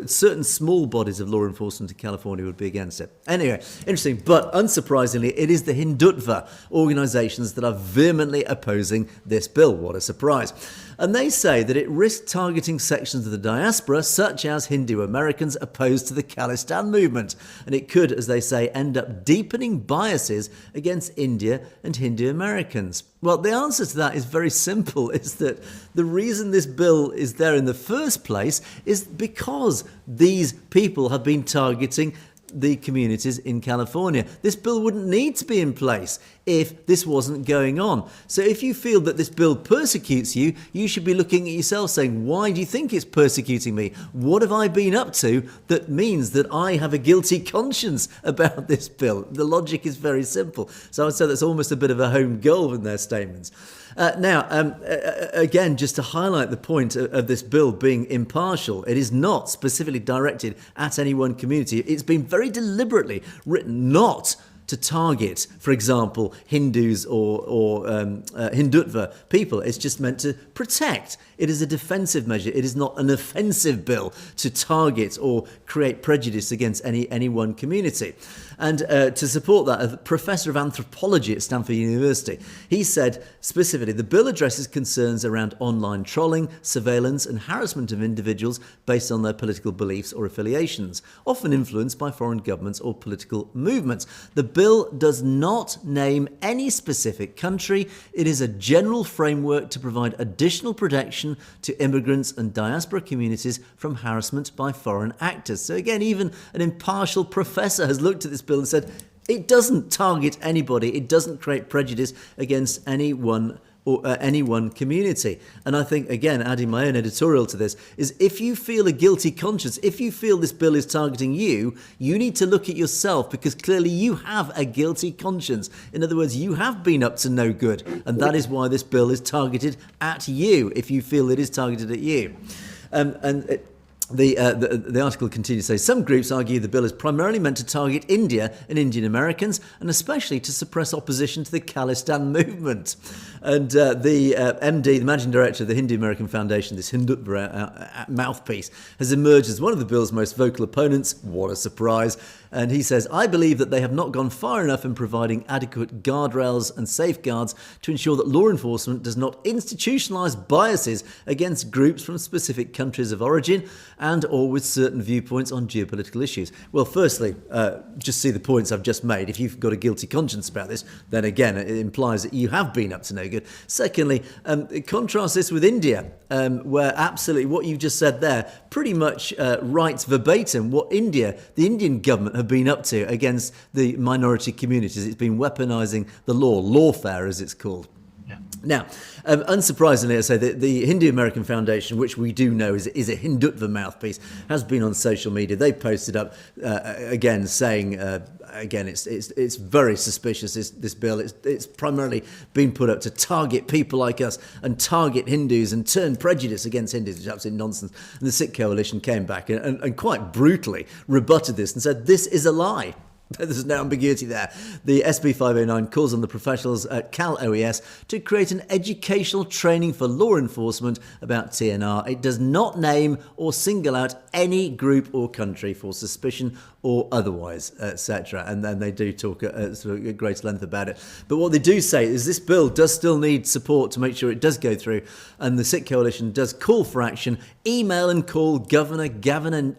certain small bodies of law enforcement in California would be against it. Anyway, interesting, but unsurprisingly, it is the Hindutva organisations that are vehemently opposing this bill. What a surprise. And they say that it risks targeting sections of the diaspora, such as Hindu Americans opposed to the Khalistan movement. And it could, as they say, end up deepening biases against India and Hindu Americans. Well, the answer to that is very simple, is that the reason this bill is there in the first place is because these people have been targeting the communities in California. This bill wouldn't need to be in place if this wasn't going on. So if you feel that this bill persecutes you, you should be looking at yourself saying, why do you think it's persecuting me? What have I been up to that means that I have a guilty conscience about this bill? The logic is very simple. So I would say that's almost a bit of a home goal in their statements. Again, just to highlight the point of this bill being impartial, it is not specifically directed at any one community. It's been very deliberately written not to target, for example, Hindus or Hindutva people. It's just meant to protect. It is a defensive measure. It is not an offensive bill to target or create prejudice against any one community. And to support that, a professor of anthropology at Stanford University, he said specifically, the bill addresses concerns around online trolling, surveillance and harassment of individuals based on their political beliefs or affiliations, often influenced by foreign governments or political movements. The bill does not name any specific country. It is a general framework to provide additional protection to immigrants and diaspora communities from harassment by foreign actors. So again, even an impartial professor has looked at this bill and said, it doesn't target anybody. It doesn't create prejudice against anyone or any one community. And I think, again, adding my own editorial to this, is if you feel a guilty conscience, if you feel this bill is targeting you, you need to look at yourself, because clearly you have a guilty conscience. In other words, you have been up to no good. And that is why this bill is targeted at you, if you feel it is targeted at you. The article continues to say, some groups argue the bill is primarily meant to target India and Indian Americans, and especially to suppress opposition to the Khalistan movement. And the MD, the managing director of the Hindu American Foundation, this Hindutva mouthpiece, has emerged as one of the bill's most vocal opponents. What a surprise. And he says, I believe that they have not gone far enough in providing adequate guardrails and safeguards to ensure that law enforcement does not institutionalize biases against groups from specific countries of origin and or with certain viewpoints on geopolitical issues. Well, firstly, just see the points I've just made. If you've got a guilty conscience about this, then again, it implies that you have been up to no good. Secondly, contrast this with India, where absolutely what you've just said there pretty much writes verbatim what the Indian government have been up to against the minority communities. It's been weaponizing the law, lawfare as it's called. Now, unsurprisingly, I say that the Hindu American Foundation, which we do know is a Hindutva mouthpiece, has been on social media. They posted up again saying, it's very suspicious, this bill. It's primarily been put up to target people like us and target Hindus and turn prejudice against Hindus, which is absolute nonsense. And the Sikh coalition came back and quite brutally rebutted this and said, this is a lie. There's no ambiguity there. The SB 509 calls on the professionals at Cal OES to create an educational training for law enforcement about TNR. It does not name or single out any group or country for suspicion or otherwise, etc. And then they do talk at great length about it. But what they do say is this bill does still need support to make sure it does go through. And the Sikh Coalition does call for action. Email and call Governor Gavin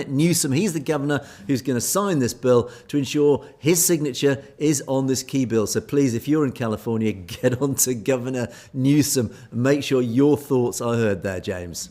Newsom. He's the governor who's going to sign this bill to ensure his signature is on this key bill. So please, if you're in California, get on to Governor Newsom and make sure your thoughts are heard there, James.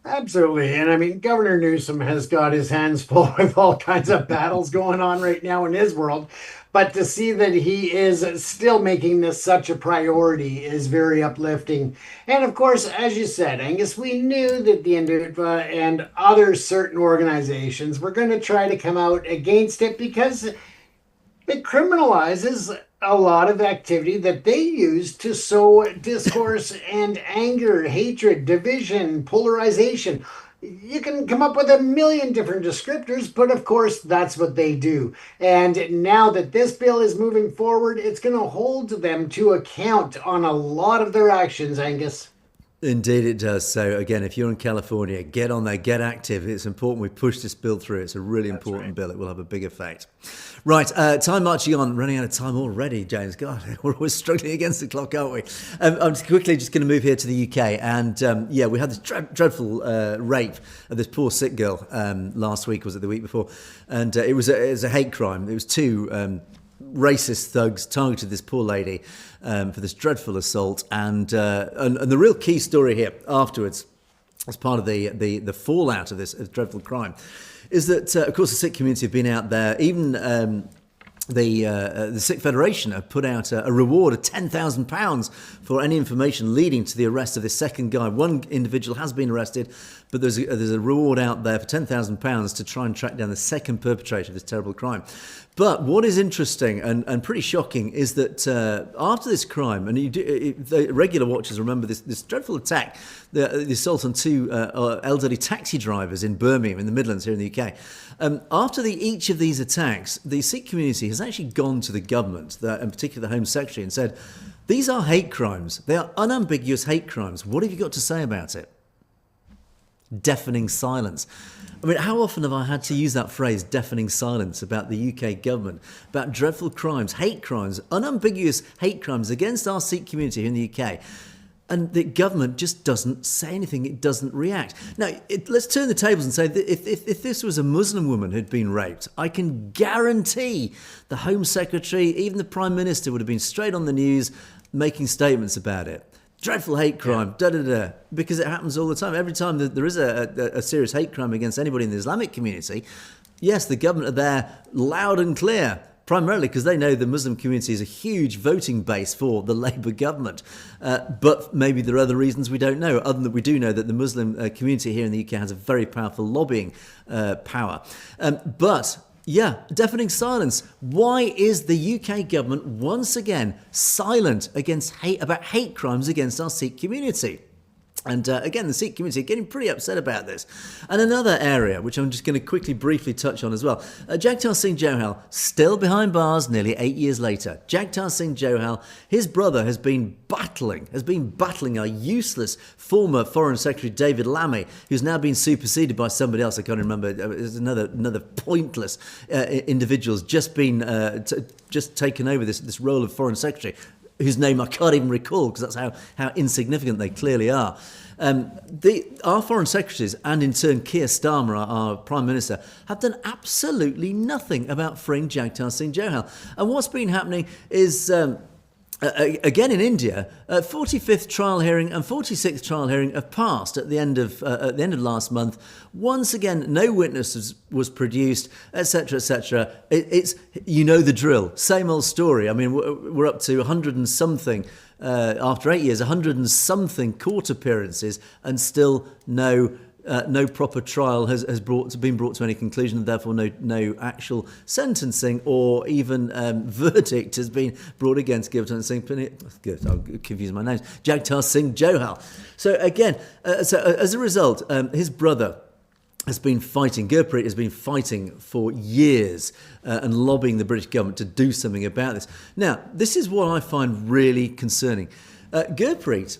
Absolutely. And I mean, Governor Newsom has got his hands full with all kinds of battles going on right now in his world. But to see that he is still making this such a priority is very uplifting. And of course, as you said, Angus, we knew that the Hindutva and other certain organizations were going to try to come out against it because it criminalizes a lot of activity that they use to sow discourse and anger, hatred, division, polarization. You can come up with a million different descriptors, but of course, that's what they do. And now that this bill is moving forward, it's going to hold them to account on a lot of their actions, Angus. Indeed it does. So again, if you're in California, get on there, get active. It's important we push this bill through. It's a really important bill. It will have a big effect. Right, time marching on. Running out of time already, James. God, we're always struggling against the clock, aren't we? I'm just going to move here to the UK. And we had this dreadful rape of this poor Sikh girl last week, was it the week before? And it was a hate crime. It was two racist thugs targeted this poor lady for this dreadful assault, and the real key story here afterwards, as part of the fallout of this dreadful crime, is that of course the Sikh community have been out there. Even the Sikh Federation have put out a reward of £10,000 for any information leading to the arrest of this second guy. One individual has been arrested, but there's a reward out there for £10,000 to try and track down the second perpetrator of this terrible crime. But what is interesting and pretty shocking is that after this crime, and the regular watchers remember this dreadful attack, the assault on two elderly taxi drivers in Birmingham, in the Midlands here in the UK. After each of these attacks, the Sikh community has actually gone to the government, in particular the Home Secretary, and said, these are hate crimes. They are unambiguous hate crimes. What have you got to say about it? Deafening silence. I mean, how often have I had to use that phrase, deafening silence, about the UK government, about dreadful crimes, hate crimes, unambiguous hate crimes against our Sikh community here in the UK? And the government just doesn't say anything. It doesn't react. Now, let's turn the tables and say that if this was a Muslim woman who'd been raped, I can guarantee the Home Secretary, even the Prime Minister, would have been straight on the news making statements about it. Dreadful hate crime, because it happens all the time. Every time that there is a serious hate crime against anybody in the Islamic community, yes, the government are there loud and clear, primarily because they know the Muslim community is a huge voting base for the Labour government. But maybe there are other reasons we don't know, other than that we do know that the Muslim community here in the UK has a very powerful lobbying power. But yeah, deafening silence. Why is the UK government once again silent about hate crimes against our Sikh community? And again, the Sikh community are getting pretty upset about this. And another area, which I'm just going to quickly, briefly touch on as well. Jagtar Singh Johal, still behind bars nearly 8 years later. Jagtar Singh Johal, his brother has been battling our useless former Foreign Secretary David Lammy, who's now been superseded by somebody else. I can't remember. There's another pointless individual's just been just taken over this role of Foreign Secretary, whose name I can't even recall because that's how insignificant they clearly are. Our foreign secretaries and in turn Keir Starmer, our Prime Minister, have done absolutely nothing about freeing Jagtar Singh Johal. And what's been happening is, again in India, 45th trial hearing and 46th trial hearing have passed at the end of last month. Once again, no witness was produced, etc., etc. It's the drill, same old story. I mean, we're up to 100 and something after 8 years, 100 and something court appearances, and still no proper trial has been brought to any conclusion, and therefore no actual sentencing or even verdict has been brought against Jagtar Singh Johal. So again, as a result, his brother has been fighting, Gurpreet has been fighting for years and lobbying the British government to do something about this. Now, this is what I find really concerning. Gurpreet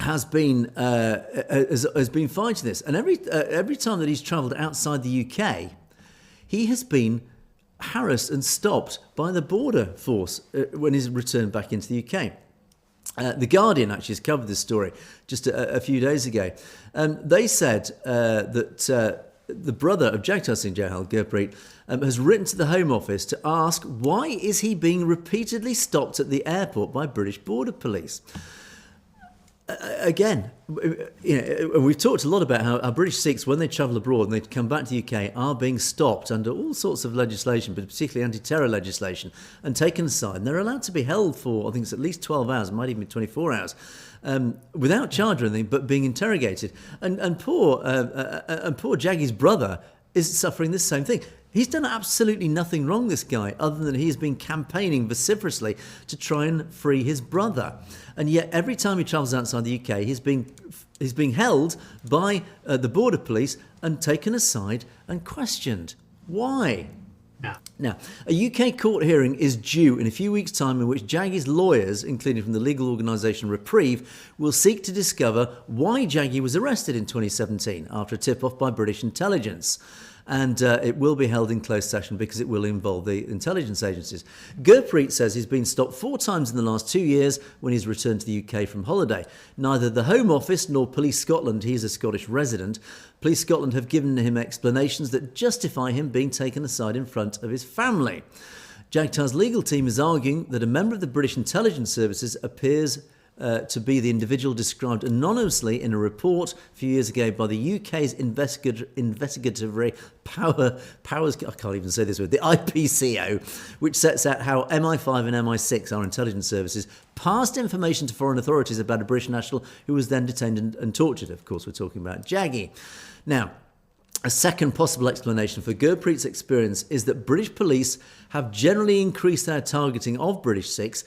has been fighting this, and every time that he's travelled outside the UK, he has been harassed and stopped by the border force when he's returned back into the UK. The Guardian actually has covered this story just a few days ago. They said that the brother of Jagtar Singh Johal, Gurpreet, has written to the Home Office to ask why is he being repeatedly stopped at the airport by British border police. Again, we've talked a lot about how British Sikhs, when they travel abroad and they come back to the UK, are being stopped under all sorts of legislation, but particularly anti-terror legislation, and taken aside. And they're allowed to be held for, I think it's at least 12 hours, it might even be 24 hours, without charge or anything, but being interrogated. And poor Jaggy's brother is suffering the same thing. He's done absolutely nothing wrong, this guy, other than he's been campaigning vociferously to try and free his brother. And yet every time he travels outside the UK, he's being held by the border police and taken aside and questioned. Why? Yeah. Now, a UK court hearing is due in a few weeks' time in which Jaggy's lawyers, including from the legal organisation Reprieve, will seek to discover why Jaggy was arrested in 2017 after a tip-off by British intelligence. And it will be held in closed session because it will involve the intelligence agencies. Gurpreet says he's been stopped 4 times in the last 2 years when he's returned to the UK from holiday. Neither the Home Office nor Police Scotland, he's a Scottish resident, Police Scotland have given him explanations that justify him being taken aside in front of his family. Jagtar's legal team is arguing that a member of the British intelligence services appears to be the individual described anonymously in a report a few years ago by the UK's investigatory powers, I can't even say this word, the IPCO, which sets out how MI5 and MI6, our intelligence services, passed information to foreign authorities about a British national who was then detained and tortured. Of course, we're talking about Jaggy. Now, a second possible explanation for Gurpreet's experience is that British police have generally increased their targeting of British Sikhs,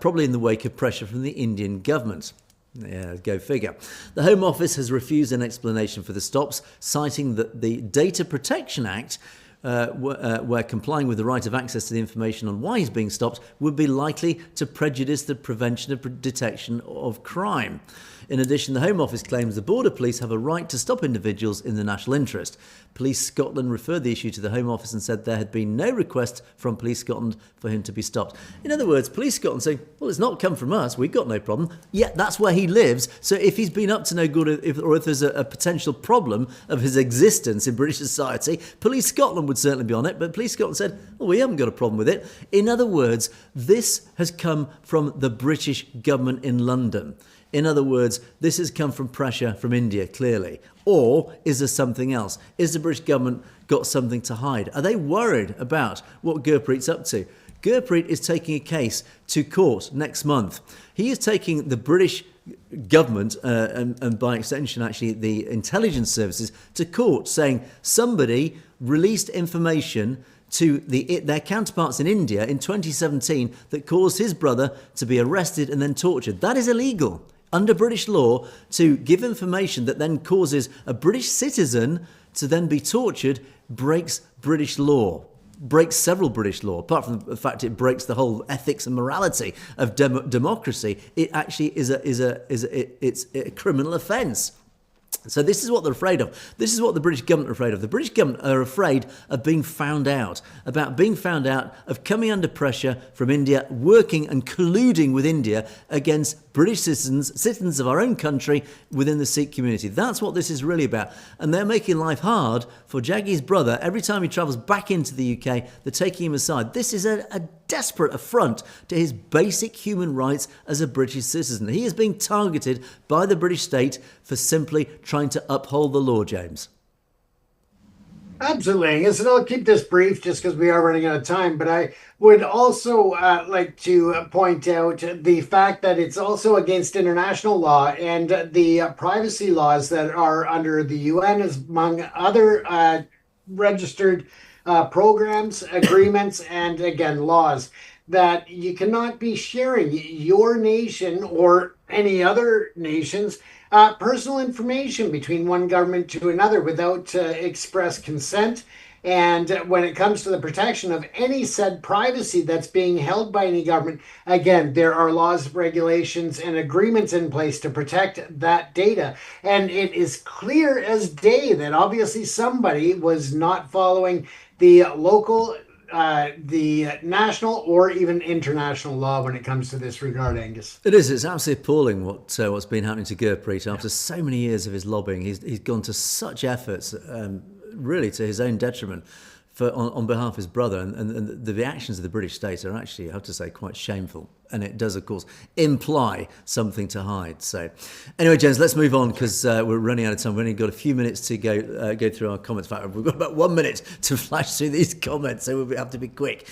probably in the wake of pressure from the Indian government. Yeah, go figure. The Home Office has refused an explanation for the stops, citing that the Data Protection Act, where complying with the right of access to the information on why he's being stopped, would be likely to prejudice the prevention of detection of crime. In addition, the Home Office claims the border police have a right to stop individuals in the national interest. Police Scotland referred the issue to the Home Office and said there had been no request from Police Scotland for him to be stopped. In other words, Police Scotland saying, well, it's not come from us, we've got no problem. Yet that's where he lives. So if he's been up to no good, or if there's a potential problem of his existence in British society, Police Scotland would certainly be on it. But Police Scotland said, well, we haven't got a problem with it. In other words, this has come from the British government in London. In other words, this has come from pressure from India, clearly. Or is there something else? Is the British government got something to hide? Are they worried about what Gurpreet's up to? Gurpreet is taking a case to court next month. He is taking the British government, and by extension, actually, the intelligence services, to court, saying somebody released information to their counterparts in India in 2017 that caused his brother to be arrested and then tortured. That is illegal. Under British law, to give information that then causes a British citizen to then be tortured breaks British law, breaks several British law. Apart from the fact it breaks the whole ethics and morality of democracy, it actually is a criminal offence. So this is what they're afraid of. This is what the British government are afraid of. The British government are afraid of being found out, of coming under pressure from India, working and colluding with India against British citizens of our own country within the Sikh community. That's what this is really about. And they're making life hard for Jaggy's brother. Every time he travels back into the UK, they're taking him aside. This is a desperate affront to his basic human rights as a British citizen. He is being targeted by the British state for simply trying to uphold the law, James. Absolutely, Angus, and I'll keep this brief just because we are running out of time, but I would also like to point out the fact that it's also against international law and the privacy laws that are under the UN, among other registered programs, agreements, and again, laws. that you cannot be sharing your nation or any other nation's personal information between one government to another without express consent. And when it comes to the protection of any said privacy that's being held by any government, again, there are laws, regulations, and agreements in place to protect that data. And it is clear as day that obviously somebody was not following the local, the national, or even international law when it comes to this regard, Angus. It is. It's absolutely appalling what's been happening to Gurpreet after so many years of his lobbying. He's gone to such efforts, really to his own detriment, on behalf of his brother, and the reactions of the British state are actually, I have to say, quite shameful. And it does, of course, imply something to hide. So, anyway, James, let's move on because we're running out of time. We've only got a few minutes to go through our comments. In fact, we've got about 1 minute to flash through these comments, so we'll have to be quick.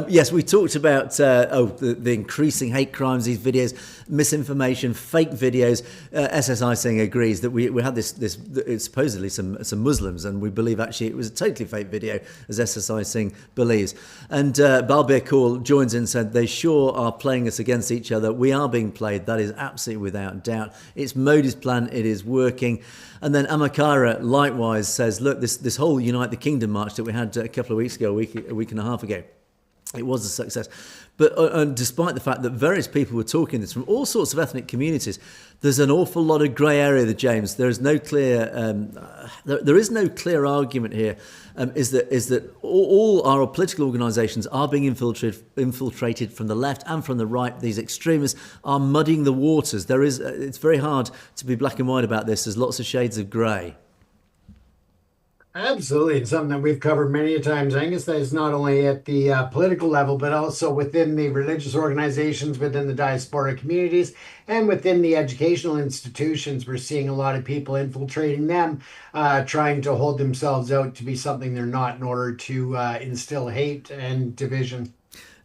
Yes, we talked about the increasing hate crimes, these videos, misinformation, fake videos. SSI saying agrees that we had this it's supposedly some Muslims, and we believe actually it was a totally fake video, as SSI Singh believes. And Balbir Kaul joins in and said they sure are playing us against each other. We are being played. That is absolutely without doubt. It's Modi's plan. It is working. And then Amakara likewise says, look, this whole Unite the Kingdom march that we had a couple of weeks ago, a week and a half ago, it was a success. But despite the fact that various people were talking this from all sorts of ethnic communities, there's an awful lot of grey area, James. There is no clear, there is no clear argument here. Is that all our political organisations are being infiltrated from the left and from the right? These extremists are muddying the waters. It's very hard to be black and white about this. There's lots of shades of grey. Absolutely. It's something that we've covered many times, Angus. That is not only at the political level, but also within the religious organizations, within the diaspora communities, and within the educational institutions. We're seeing a lot of people infiltrating them, trying to hold themselves out to be something they're not in order to instill hate and division.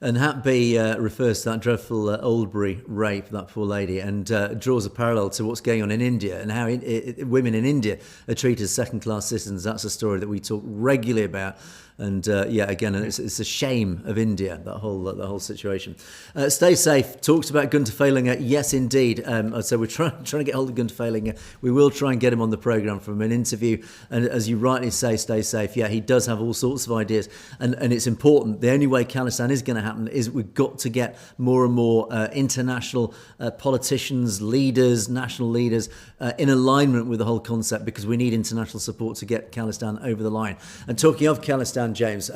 And Hatby refers to that dreadful Oldbury rape, that poor lady, and draws a parallel to what's going on in India and how women in India are treated as second-class citizens. That's a story that we talk regularly about. And again, it's a shame of India, that whole situation. Stay safe. Talks about Gunter Fehlinger. Yes, indeed. So we're trying to get hold of Gunter Fehlinger. We will try and get him on the programme from an interview. And as you rightly say, stay safe. Yeah, he does have all sorts of ideas. And it's important. The only way Khalistan is going to happen is we've got to get more and more international politicians, leaders, national leaders in alignment with the whole concept, because we need international support to get Khalistan over the line. And talking of Khalistan, James,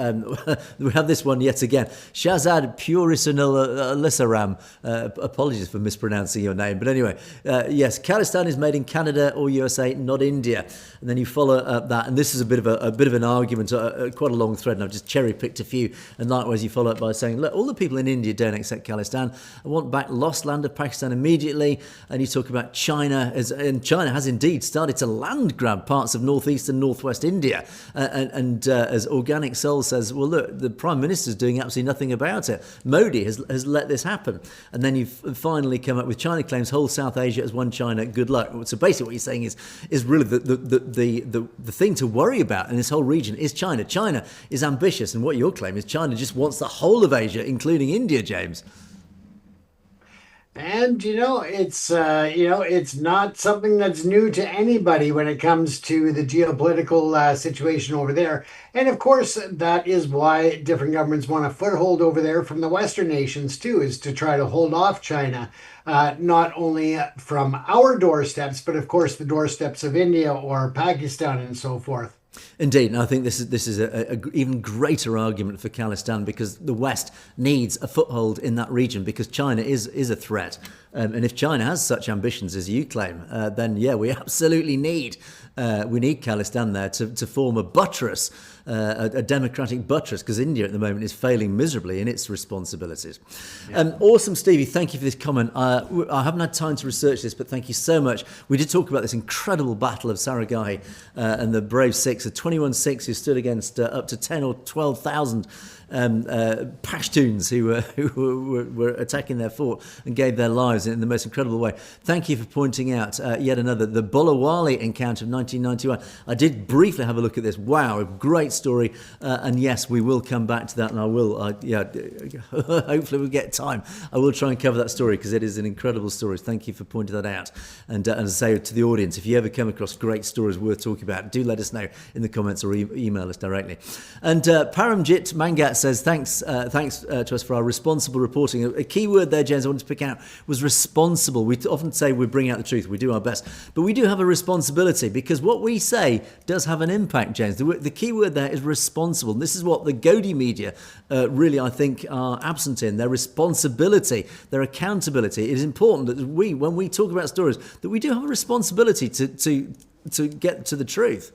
we have this one yet again. Shahzad Purisunil Lissaram, apologies for mispronouncing your name, but anyway, yes, Khalistan is made in Canada or USA, not India. And then you follow up that, and this is a bit of an argument, quite a long thread, and I've just cherry picked a few. And likewise, you follow up by saying, look, all the people in India don't accept Khalistan. I want back lost land of Pakistan immediately. And you talk about China, and China has indeed started to land grab parts of northeast and northwest India, and as Organic Soul says, well, look, the Prime Minister's doing absolutely nothing about it. Modi has let this happen. And then you've finally come up with China claims whole South Asia as one China, good luck. So basically what you're saying is really the thing to worry about in this whole region is China. China is ambitious, and what you're claiming is China just wants the whole of Asia, including India, James. And it's not something that's new to anybody when it comes to the geopolitical situation over there. And of course, that is why different governments want a foothold over there from the Western nations too, is to try to hold off China, not only from our doorsteps, but of course the doorsteps of India or Pakistan and so forth. Indeed, and I think this is an even greater argument for Khalistan, because the West needs a foothold in that region, because China is a threat. And if China has such ambitions as you claim, then yeah, we absolutely need Khalistan there to form a buttress, a democratic buttress, because India at the moment is failing miserably in its responsibilities. Yeah. Awesome, Stevie. Thank you for this comment. I haven't had time to research this, but thank you so much. We did talk about this incredible battle of Saragahi and the brave Sikhs, the 21 Sikhs who stood against up to 10 or 12,000 Pashtuns who were attacking their fort and gave their lives in the most incredible way. Thank you for pointing out yet another, the Bolawali encounter of 1991. I did briefly have a look at this. Wow, a great story. And yes, we will come back to that, and I will, hopefully we'll get time. I will try and cover that story because it is an incredible story. Thank you for pointing that out. And as I say to the audience, if you ever come across great stories worth talking about, do let us know in the comments or email us directly. And Paramjit Mangat says, thanks to us for our responsible reporting. A key word there, James, I wanted to pick out was responsible. We often say we bring out the truth, we do our best, but we do have a responsibility because what we say does have an impact, James. The key word there is responsible. This is what the Govt media really, I think, are absent in. Their responsibility, their accountability. It is important that when we talk about stories, that we do have a responsibility to get to the truth.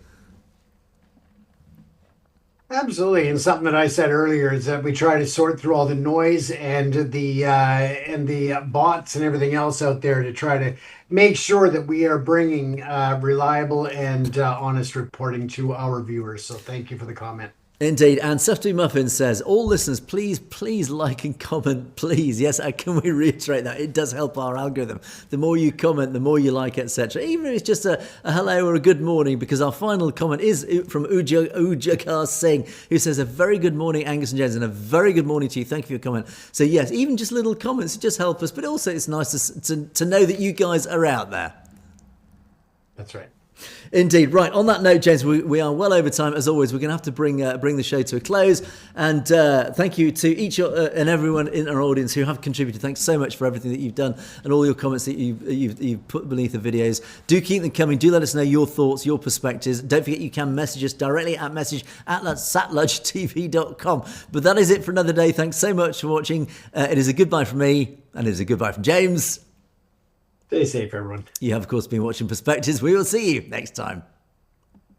Absolutely, and something that I said earlier is that we try to sort through all the noise and the bots and everything else out there to try to make sure that we are bringing reliable and honest reporting to our viewers. So thank you for the comment. Indeed. And Sufty Muffin says, all listeners, please like and comment, please. Yes, can we reiterate that? It does help our algorithm. The more you comment, the more you like, etc. Even if it's just a hello or a good morning, because our final comment is from Ujakar Singh, who says, a very good morning, Angus and James, and a very good morning to you. Thank you for your comment. So yes, even just little comments just help us, but also it's nice to know that you guys are out there. That's right. Indeed. Right. On that note, James, we are well over time. As always, we're going to have to bring the show to a close. And thank you to each and everyone in our audience who have contributed. Thanks so much for everything that you've done and all your comments that you've put beneath the videos. Do keep them coming. Do let us know your thoughts, your perspectives. Don't forget you can message us directly at message@satludgetv.com. But that is it for another day. Thanks so much for watching. It is a goodbye from me, and it is a goodbye from James. Stay safe, everyone. You have, of course, been watching Perspectives. We will see you next time.